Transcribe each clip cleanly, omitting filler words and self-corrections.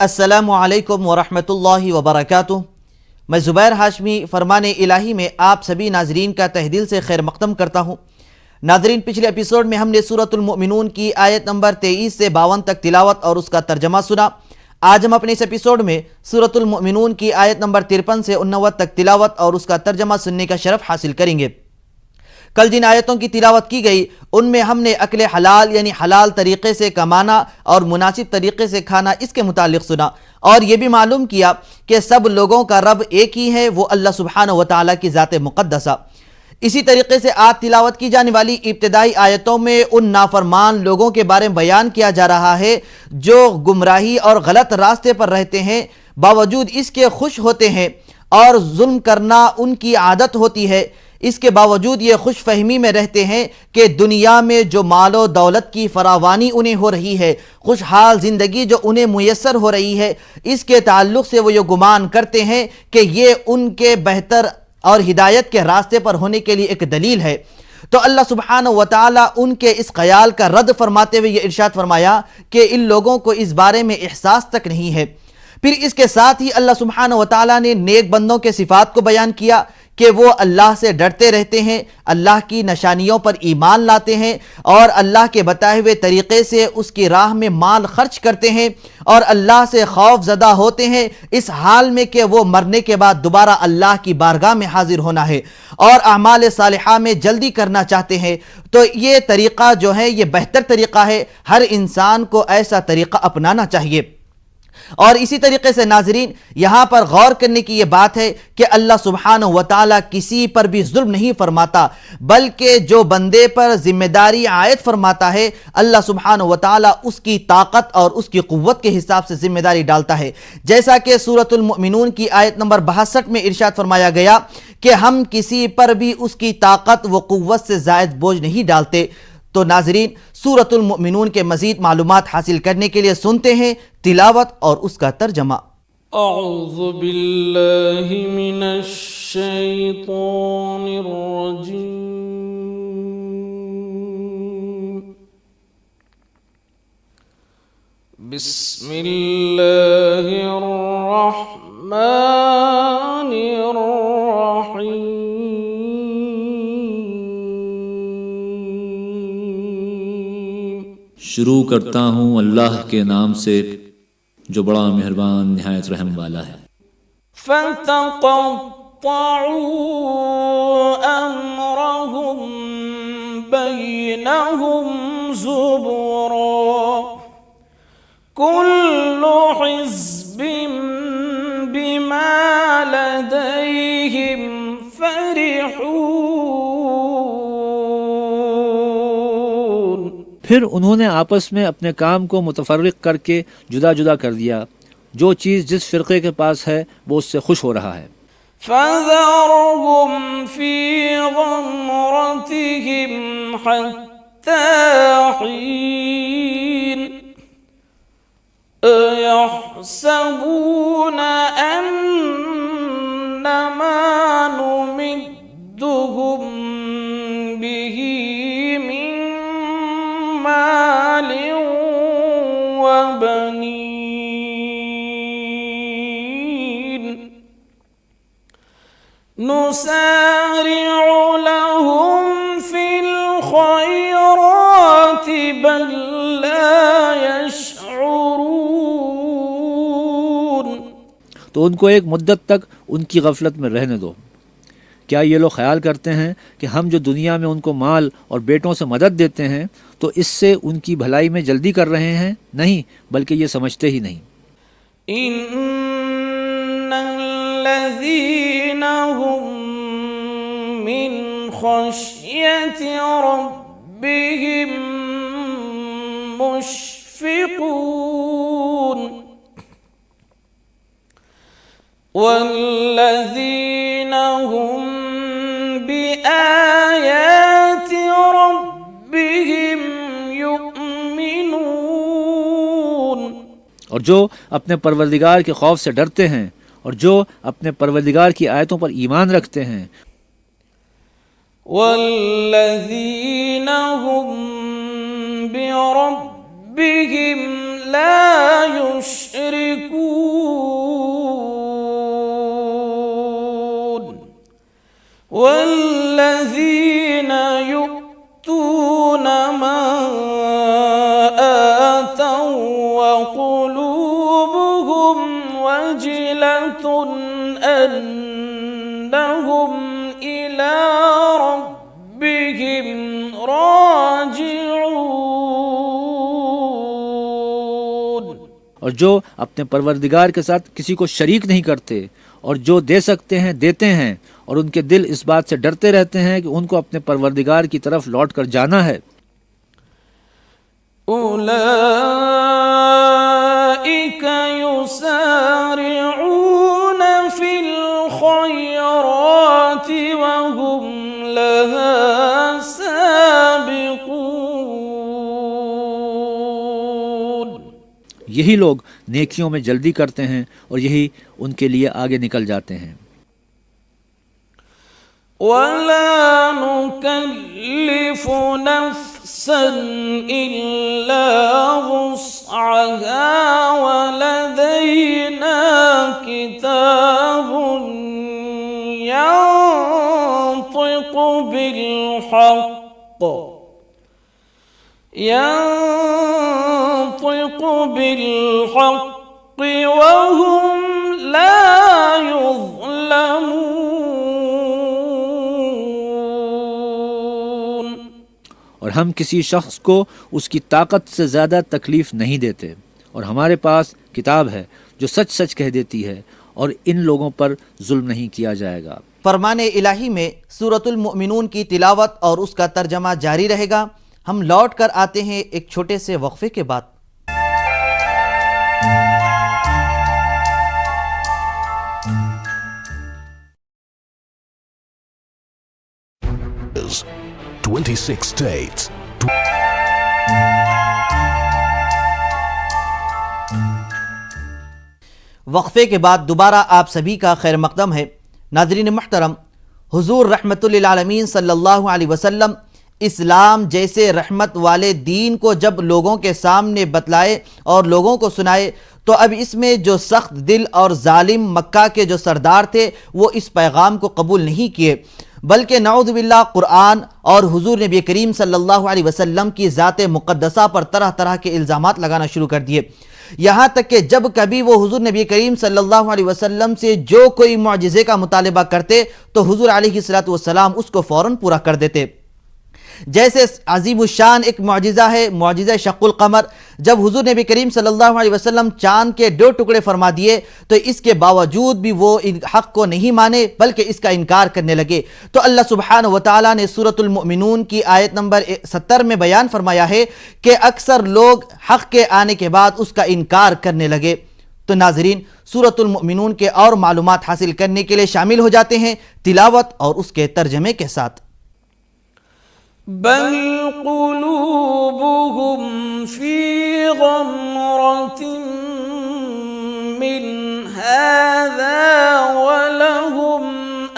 अस्सलामु अलैकुम वरहमतुल्लाहि वबरकातुह। मैं ज़ुबैर हाशमी फरमाने इलाही में आप सभी नाजरीन का तहदिल से खैर मक़दम करता हूँ। नाजरीन, पिछले एपिसोड में हमने सूरतुल मुमिनून की आयत नंबर 23 से 52 तक तिलावत और उसका तर्जमा सुना। आज हम अपने इस एपिसोड में सूरतुल मुमिनून की आयत नंबर 53 से 59 तक तिलावत और उसका तर्जमा सुनने का शरफ हासिल करेंगे। कल जिन आयतों की तिलावत की गई उनमें हमने अक्ल हलाल यानी हलाल तरीक़े से कमाना और मुनासिब तरीक़े से खाना इसके मुतालिक सुना और ये भी मालूम किया कि सब लोगों का रब एक ही है, वो अल्लाह सुब्हानहु व तआला की ज़ात मुक़द्दसा। इसी तरीके से आज तिलावत की जाने वाली इब्तिदाई आयतों में उन नाफरमान लोगों के बारे में बयान किया जा रहा है जो गुमराही और गलत रास्ते पर रहते हैं, बावजूद इसके खुश होते हैं और जुल्म करना उनकी आदत होती है। इसके बावजूद ये खुश फहमी में रहते हैं कि दुनिया में जो मालो दौलत की फरावानी उन्हें हो रही है, खुशहाल ज़िंदगी जो उन्हें मुयस्सर हो रही है, इसके ताल्लुक़ से वो ये गुमान करते हैं कि ये उनके बेहतर और हिदायत के रास्ते पर होने के लिए एक दलील है। तो अल्लाह सुब्हानहु व तआला उनके इस ख्याल का रद्द फरमाते हुए ये इरशाद फरमाया कि इन लोगों को इस बारे में एहसास तक नहीं है। फिर इसके साथ ही अल्लाह सुब्हानहु व तआला ने नेक बंदों के सिफ़ात को बयान किया कि वो अल्लाह से डरते रहते हैं, अल्लाह की निशानियों पर ईमान लाते हैं और अल्लाह के बताए हुए तरीक़े से उसकी राह में माल खर्च करते हैं और अल्लाह से खौफ ज़दा होते हैं, इस हाल में कि वो मरने के बाद दोबारा अल्लाह की बारगाह में हाजिर होना है और अमाल सालिहा में जल्दी करना चाहते हैं। तो ये तरीक़ा जो है ये बेहतर तरीक़ा है, हर इंसान को ऐसा तरीक़ा अपनाना चाहिए। और इसी तरीके से नाजरीन, यहाँ पर गौर करने की ये बात है कि अल्लाह सुब्हानहु व तआला किसी पर भी जुल्म नहीं फरमाता, बल्कि जो बंदे पर जिम्मेदारी आयद फरमाता है अल्लाह सुब्हानहु व तआला उसकी ताकत और उसकी कुव्वत के हिसाब से जिम्मेदारी डालता है। जैसा कि सूरतुल मुमिनून की आयत नंबर 62 में इरशाद फरमाया गया कि हम किसी पर भी उसकी ताकत व कुव्वत से ज़ायद बोझ नहीं डालते। तो नाजरीन, सूरतुल मुमिनून के मज़ीद मालूमात हासिल करने के लिए सुनते हैं तिलावत और उसका तर्जमा। अऊज़ु बिल्लाहि मिनश शैतानिर रजीम। बिस्मिल्लाहिर रहमानिर रहीम। शुरू करता हूँ अल्लाह के नाम से जो बड़ा मेहरबान निहायत रहम वाला है। फ़तक़त्तअू अम्रहुम बैनहुम ज़ुबुरा कुल्लु हिज़्बिन बिमा लदैहिम फ़रिहून। फिर उन्होंने आपस में अपने काम को मुतफर्रिक करके जुदा जुदा कर दिया। जो चीज़ जिस फ़िरक़े के पास है वो उससे खुश हो रहा है। फ़ज़रहुम फ़ी ग़मरतिहिम हत्ता हीन अयहसबून अन्नमा नुमिद्दुहुम बिही मिन मालिन व बनीन नुसारिउ लहुम फिल खैराति बल ला यशउरून। तो उनको एक मुद्दत तक उनकी गफलत में रहने दो। क्या ये लोग ख्याल करते हैं कि हम जो दुनिया में उनको माल और बेटों से मदद देते हैं तो इससे उनकी भलाई में जल्दी कर रहे हैं? नहीं, बल्कि ये समझते ही नहीं। इन्नल्लज़ीना हुम मिन खश्यति रब्बिहिम मुश्फिकून वल्लज़ीना हुम बिआयाति रब्बिहिम युमिनून। और जो अपने परवरदिगार के खौफ से डरते हैं और जो अपने परवरदिगार की आयतों पर ईमान रखते हैं। والذين هم بربهم لا يشركون والذين يؤتون ما آتوا وقلوبهم وجلة أنهم إلى ربهم راجعون। और जो अपने परवरदिगार के साथ किसी को शरीक नहीं करते और जो दे सकते हैं देते हैं और उनके दिल इस बात से डरते रहते हैं कि उनको अपने परवरदिगार की तरफ लौट कर जाना है। أولئك يسارعون في الخيرات وهم لها سابقون। यही लोग नेकियों में जल्दी करते हैं और यही उनके लिए आगे निकल जाते हैं। ولا نكلف نفسا إلا وسعها ولدينا كتاب ينطق بالحق وهم لا يظلمون। और हम किसी शख्स को उसकी ताकत से ज़्यादा तकलीफ़ नहीं देते और हमारे पास किताब है जो सच सच कह देती है और इन लोगों पर जुल्म नहीं किया जाएगा। फरमान इलाही में सूरतुल मुमिनून की तिलावत और उसका तर्जमा जारी रहेगा। हम लौट कर आते हैं एक छोटे से वक्फे के बाद। Is 26 states. वक्फे के बाद दोबारा आप सभी का खैर मकदम है। नाज़रीन मुहतरम, हुजूर रहमतुल्लिल आलमीन सल्लल्लाहु अलैहि वसल्लम इस्लाम जैसे रहमत वाले दीन को जब लोगों के सामने बतलाए और लोगों को सुनाए तो अब इसमें जो सख्त दिल और जालिम मक्का के जो सरदार थे वो इस पैगाम को कबूल नहीं किए, बल्कि नऊज़ु बिल्लाह कुरान और हुजूर नबी करीम सल्लल्लाहु अलैहि वसल्लम की ज़ात मुक़द्दसा पर तरह तरह के इल्ज़ामात लगाना शुरू कर दिए। यहाँ तक कि जब कभी वो हुजूर नबी करीम सल्लल्लाहु अलैहि वसल्लम से जो कोई मुअजिज़े का मुतालिबा करते तो हुजूर अलैहिस्सलातु वस्सलाम उसको फ़ौरन पूरा कर देते। जैसे अजीमुशान एक मुअजिज़ा है, मुअजिज़ा शक़्क़ुल क़मर। जब हुजूर नबी करीम सल्लल्लाहु अलैहि वसल्लम चाँद के 2 टुकड़े फरमा दिए तो इसके बावजूद भी वो इन हक़ को नहीं माने बल्कि इसका इनकार करने लगे। तो अल्लाह सुब्हानहु व तआला ने सूरतुल मुमिनून की आयत नंबर 70 में बयान फरमाया है कि अक्सर लोग हक़ के आने के बाद उसका इनकार करने लगे। तो नाज़रीन, सूरतुल मुमिनून के और मालूमात हासिल करने के लिए शामिल हो जाते हैं तिलावत और उसके तर्जमे के साथ। बल क़ुलूबुहुम फ़ी ग़मरतिन मिन हाज़ा व लहुम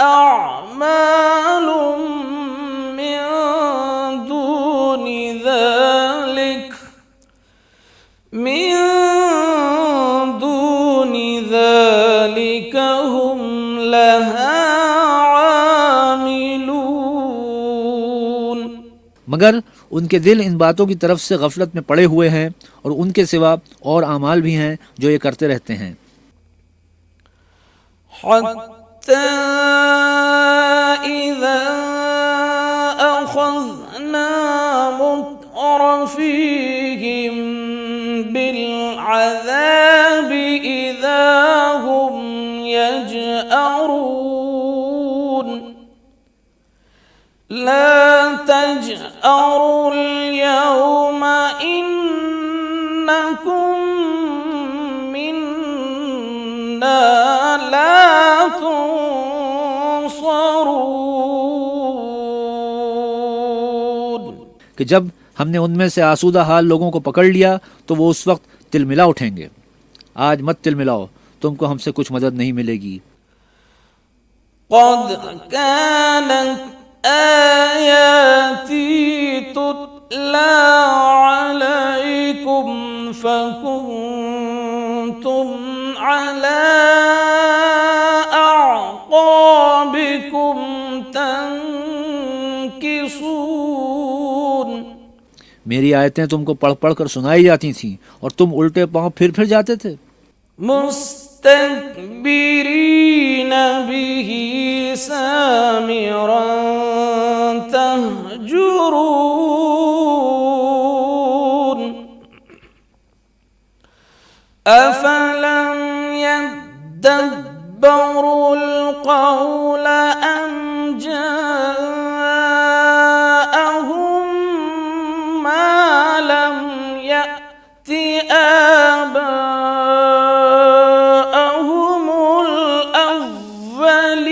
अअमालुम मिन दूनि ज़ालिक हुम लहा मगर उनके दिल इन बातों की तरफ से गफलत में पड़े हुए हैं और उनके सिवा और आमाल भी हैं जो ये करते रहते हैं। हत्ता इज़ा अख़ज़ना मुत्रफ़ीहिम बिलअज़ाबि इज़ा हुम यजअरून ला तजअरुल यौमा इन्नकुम मिन्ना ला तुंसरून। कि जब हमने उनमें से आसूदा हाल लोगों को पकड़ लिया तो वो उस वक्त तिलमिला उठेंगे। आज मत तिलमिलाओ, तुमको हमसे कुछ मदद नहीं मिलेगी। क़द कानत آياتي تتلى عليكم فكنتم على أعقابكم تنكصون। मेरी आयतें तुमको पढ़ पढ़ कर सुनाई जाती थीं और तुम उल्टे पांव फिर जाते थे। मुस्तकबिरीन बिही सामिरन तहजुरून अफलम यद्दब्बरुल क़ौल अम जाअहुम मा लम यअति आबाअहुमुल अव्वलीन।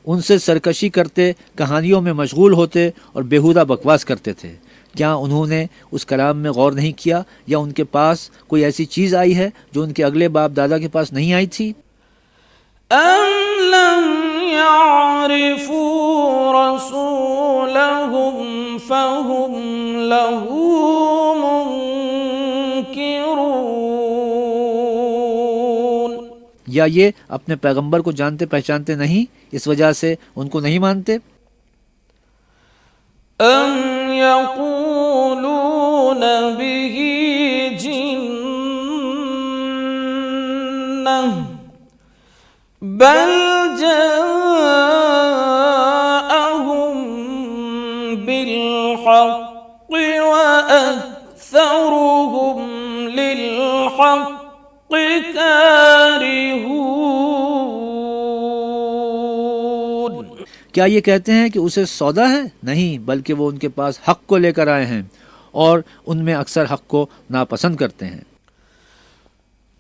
उनसे सरकशी करते, कहानियों में मशगूल होते और बेहुदा बकवास करते थे। क्या उन्होंने उस कलाम में गौर नहीं किया या उनके पास कोई ऐसी चीज़ आई है जो उनके अगले बाप दादा के पास नहीं आई थी? अम लम यारिफू रसूलहुम फहुम लहू मुनकिरून। या ये अपने पैगंबर को जानते पहचानते नहीं, इस वजह से उनको नहीं मानते? अम यक़ूलून बिही जिन्नह बल जाअहुम बिल हक़्क़ि व अक्सरुहुम लिल हक़्क़ि कारिहून। क्या ये कहते हैं कि उसे सौदा है? नहीं, बल्कि वो उनके पास हक को लेकर आए हैं और उनमें अक्सर हक को नापसंद करते हैं।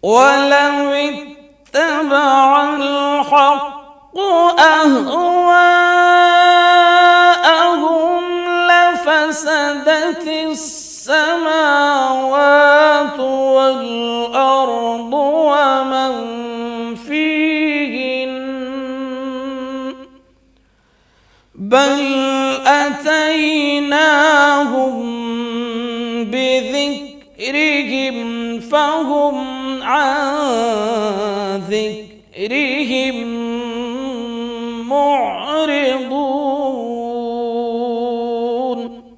वलव इत्तबअल हक़्क़ु अहवाअहुम लफसदतिस समावातु वल अर्दु वमन फीहिन बल अतैनाहुम बिज़िक्रिहिम फहुम अन ज़िक्रिहिम मुअरिदून।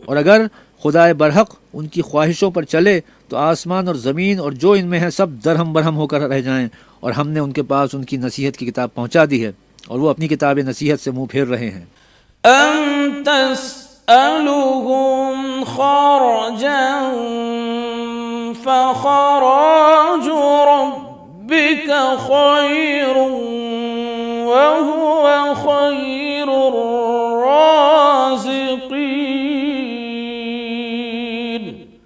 और अगर खुदाए बरहक उनकी ख्वाहिशों पर चले तो आसमान और ज़मीन और जो इनमें है सब दरहम बरहम होकर रह जाएं। और हमने उनके पास उनकी नसीहत की किताब पहुंचा दी है और वो अपनी किताब नसीहत से मुंह फेर रहे हैं। अम तस्अलुहुम खरजन फखराजु रब्बिका खैरुन व हुवा खैरुर राज़िकीन।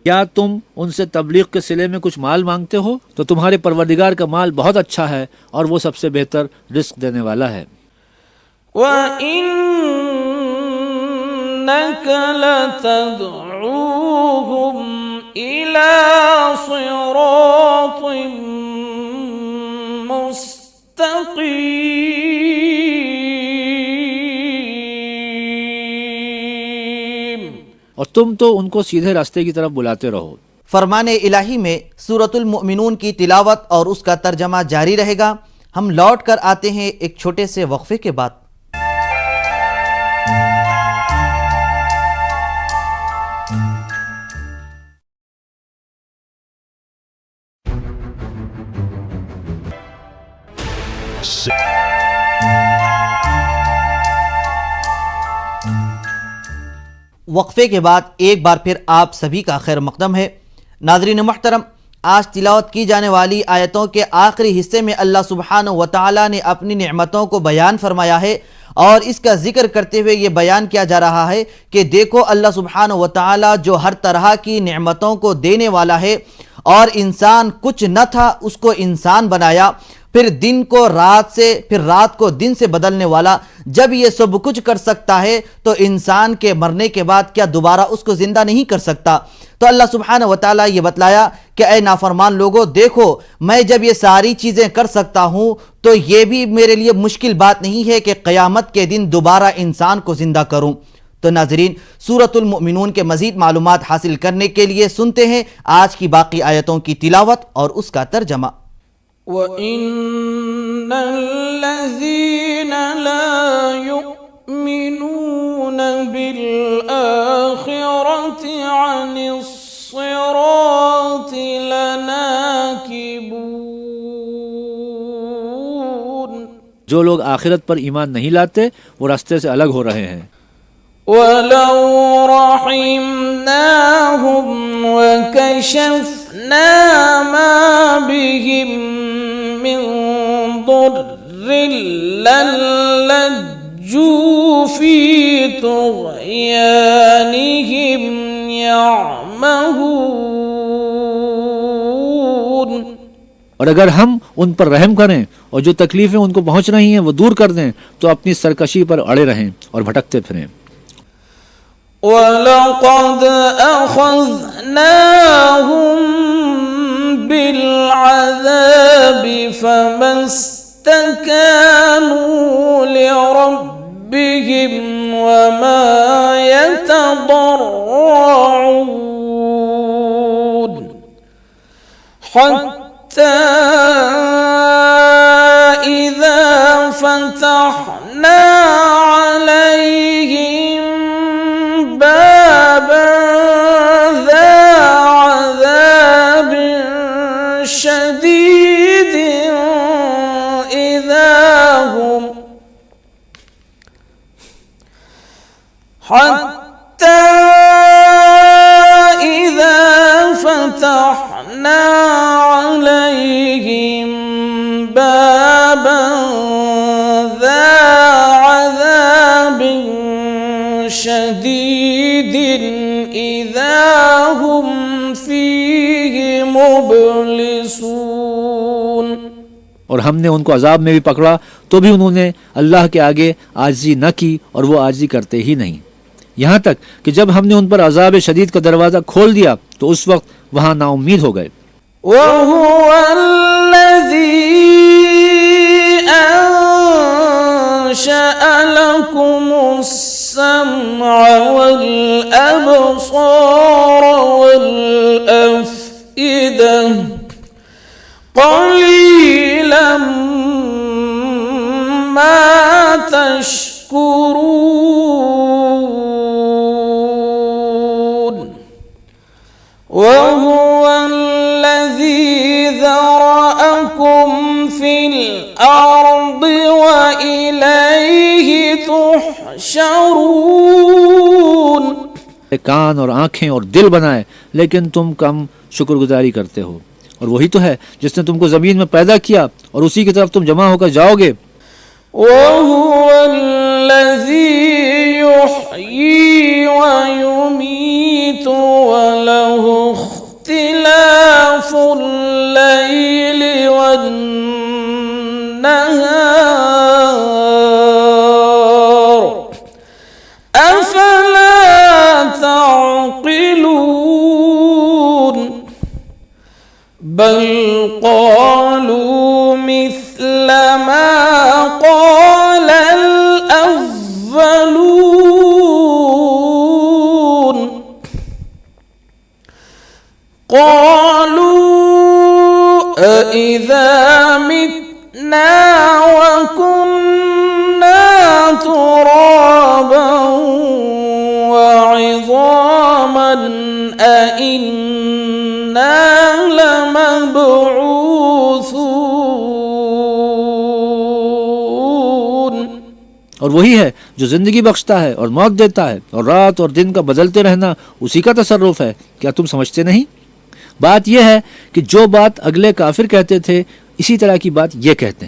क्या तुम उनसे तबलीग के सिले में कुछ माल मांगते हो तो तुम्हारे परवरदिगार का माल बहुत अच्छा है और वो सबसे बेहतर रिस्क देने वाला है। وَإِنَّكَ لَتَدْعُوهُمْ إِلَى صِرَاطٍ مُسْتَقِيمٍ। और तुम तो उनको सीधे रास्ते की तरफ बुलाते रहो। फरमाने इलाही में सूरतुल मुमिनून की तिलावत और उसका तर्जमा जारी रहेगा। हम लौट कर आते हैं एक छोटे से वक्फे के बाद। वक्फे के बाद एक बार फिर आप सभी का खैर मकदम है। नाज़रीन मुहतरम, आज तिलावत की जाने वाली आयतों के आखिरी हिस्से में अल्लाह सुब्हानहु व तआला ने अपनी नेमतों को बयान फरमाया है और इसका जिक्र करते हुए ये बयान किया जा रहा है कि देखो अल्लाह सुब्हानहु व तआला जो हर तरह की नेमतों को देने वाला है और इंसान कुछ न था उसको इंसान बनाया, फिर दिन को रात से फिर रात को दिन से बदलने वाला। जब ये सब कुछ कर सकता है तो इंसान के मरने के बाद क्या दोबारा उसको ज़िंदा नहीं कर सकता? तो अल्लाह सुब्हानहु व तआला ये बतलाया कि ऐ नाफरमान लोगों, देखो मैं जब ये सारी चीज़ें कर सकता हूँ तो ये भी मेरे लिए मुश्किल बात नहीं है कि क़यामत के दिन दोबारा इंसान को ज़िंदा करूँ। तो नाज़रीन, सूरतुल मुमिनून के मज़ीद मालूमात हासिल करने के लिए सुनते हैं आज की बाकी आयतों की तिलावत और उसका तर्जमा। वइन्नल्लज़ीन ला युमिनून बिल-आखिरति अनिस-सिराति लनाकिबून। जो लोग आखिरत पर ईमान नहीं लाते वो रास्ते से अलग हो रहे हैं। वलौ रहिमनाहुम वकशफना मा बिहिम मिन दुर्रिन लल्लज्जू फी तुग़यानिहिम यअमहून। और अगर हम उन पर रहम करें और जो तकलीफें उनको पहुंच रही हैं वो दूर कर दें तो अपनी सरकशी पर अड़े रहें और भटकते फिरें। वलक़द अख़ज़नाहुम बिल-अज़ाबि फ़मस्तकानू लिरब्बिहिम वमा यतضرعون हत्ता इज़ा फ़तहना अलैहिम बाबन ज़ा अज़ाबिन शदीदिन इज़ा हुम हत्ता इज़ा फ़तहना अलैहिम बाबन ज़ा अज़ाबिन शदीदिन इज़ा हुम फ़ीहि मुब्लिसून। और हमने उनको अजाब में भी पकड़ा तो भी उन्होंने अल्लाह के आगे आजिज़ी न की और वो आजिज़ी करते ही नहीं, यहाँ तक कि जब हमने उन पर अजाब शदीद का दरवाज़ा खोल दिया तो उस वक्त वहाँ नाउम्मीद हो गए। अंशअ लकुमुस-सम्अ वल-अब्सार वल-अफ़इदा क़लीलन मा तशकुरून। वहुवल्लज़ी ज़रअकुम फ़िल-अर्ज़ि वइलैहि तुहशरून। कान और आंखें और दिल बनाए लेकिन तुम कम शुक्रगुजारी करते हो, और वही तो है जिसने तुमको ज़मीन में पैदा किया और उसी की तरफ तुम जमा होकर जाओगे। वहुवल्लज़ी युह्यी व युमीतु वलहु इख्तिलाफुल लैलि वन्नहार अफला ताक़िलून। बल क़ालू मिस्ल मा क़ालल अव्वलून। क़ालू अइज़ा मित्ना व कुन्ना तुराबन व इज़ामन अइन्ना लमबऊसून। और वही है जो ज़िंदगी बख्शता है और मौत देता है, और रात और दिन का बदलते रहना उसी का तसर्रुफ है। क्या तुम समझते नहीं? बात यह है कि जो बात अगले काफिर कहते थे इसी तरह की बात ये कहते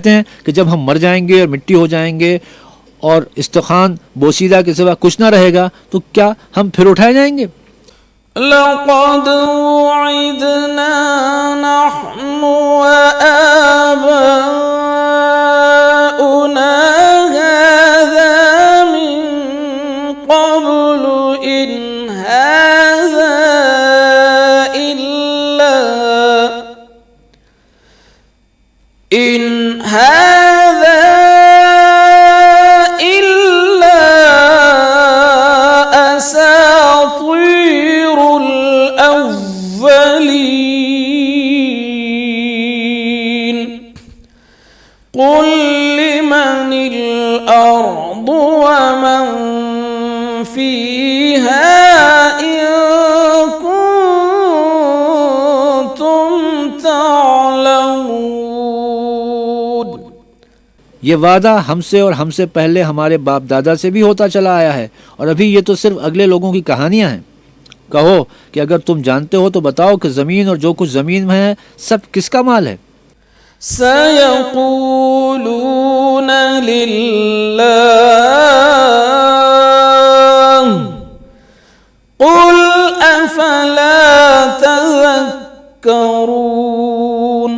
हैं कि जब हम मर जाएंगे और मिट्टी हो जाएंगे और इस्तखान बोसीदा के सिवा कुछ ना रहेगा तो क्या हम फिर उठाए जाएंगे? लक़द वुइदना नहनु व आबाउना हाज़ा मिन क़ब्लु इन हाज़ा इल्ला فيها إن كنتم تعلمون। ये वादा हमसे और हमसे पहले हमारे बाप दादा से भी होता चला आया है, और अभी ये तो सिर्फ अगले लोगों की कहानियां हैं। कहो कि अगर तुम जानते हो तो बताओ कि ज़मीन और जो कुछ ज़मीन में है सब किसका माल है। सयक़ूलून लिल्लाह क़ुल अफ़ला तज़क्करून।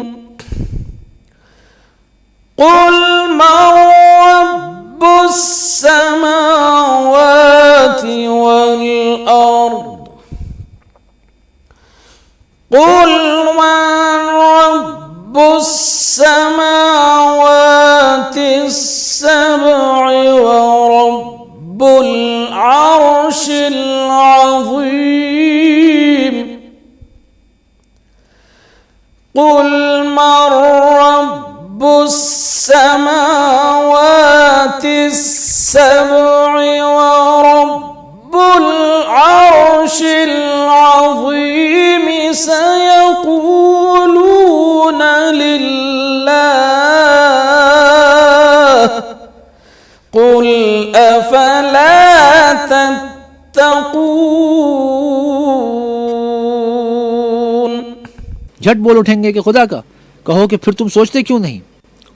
क़ुल मन रब्बुस समावाति वल अर्द। क़ुल मन रब्बुस समावातिस सब'i व रब्बुल अर्शिल अज़ीम। क़ुल मन रब्बुस समावातिस सब'i व रब्बुल अर्शिल अज़ीम। सयक़ूलून लिल्लाह क़ुल अफ़ला तत्तक़ून। झट बोल उठेंगे कि खुदा का। कहो कि फिर तुम सोचते क्यों नहीं।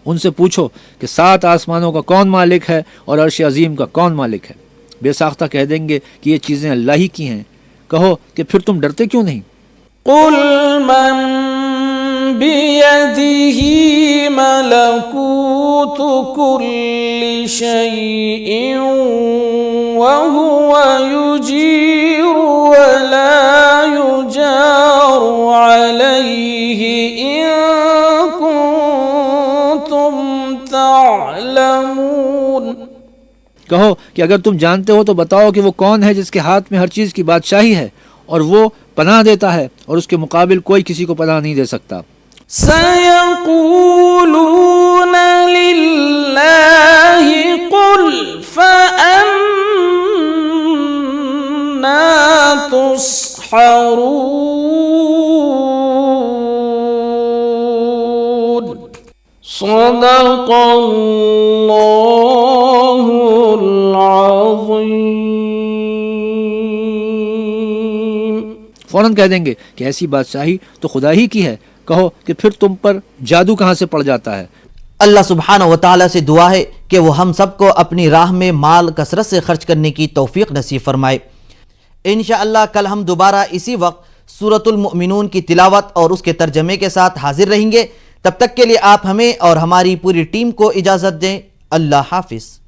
उनसे पूछो कि 7 आसमानों का कौन मालिक है और अर्श अजीम का कौन मालिक है। बेसाख्ता कह देंगे कि ये चीज़ें अल्लाह ही की हैं। कहो कि फिर तुम डरते क्यों नहीं। क़ुल मन बियदिही मलकूतु कुल्लि शैइन व हुवा युजीरु व ला युजारु अलैहि इन कुंतुम ता'लमून। कहो कि अगर तुम जानते हो तो बताओ कि वो कौन है जिसके हाथ में हर चीज़ की बादशाही है और वो पनाह देता है और उसके मुकाबिल कोई किसी को पनाह नहीं दे सकता। सयक़ूलून लिल्लाहि क़ुल फ़अन्ना तुस्हरून। सदक़ल्लाहुल अज़ीम। फ़ौरन कह देंगे कि ऐसी बादशाही तो खुदा ही की है। कहो कि फिर तुम पर जादू कहाँ से पड़ जाता है। अल्लाह सुब्हानहू व तआला से दुआ है कि वो हम सबको अपनी राह में माल कसरत से खर्च करने की तौफीक नसीब फरमाए। इंशाअल्लाह कल हम दोबारा इसी वक्त सूरतुल मुमिनून की तिलावत और उसके तर्जमे के साथ हाजिर रहेंगे। तब तक के लिए आप हमें और हमारी पूरी टीम को इजाज़त दें। अल्लाह हाफिज़।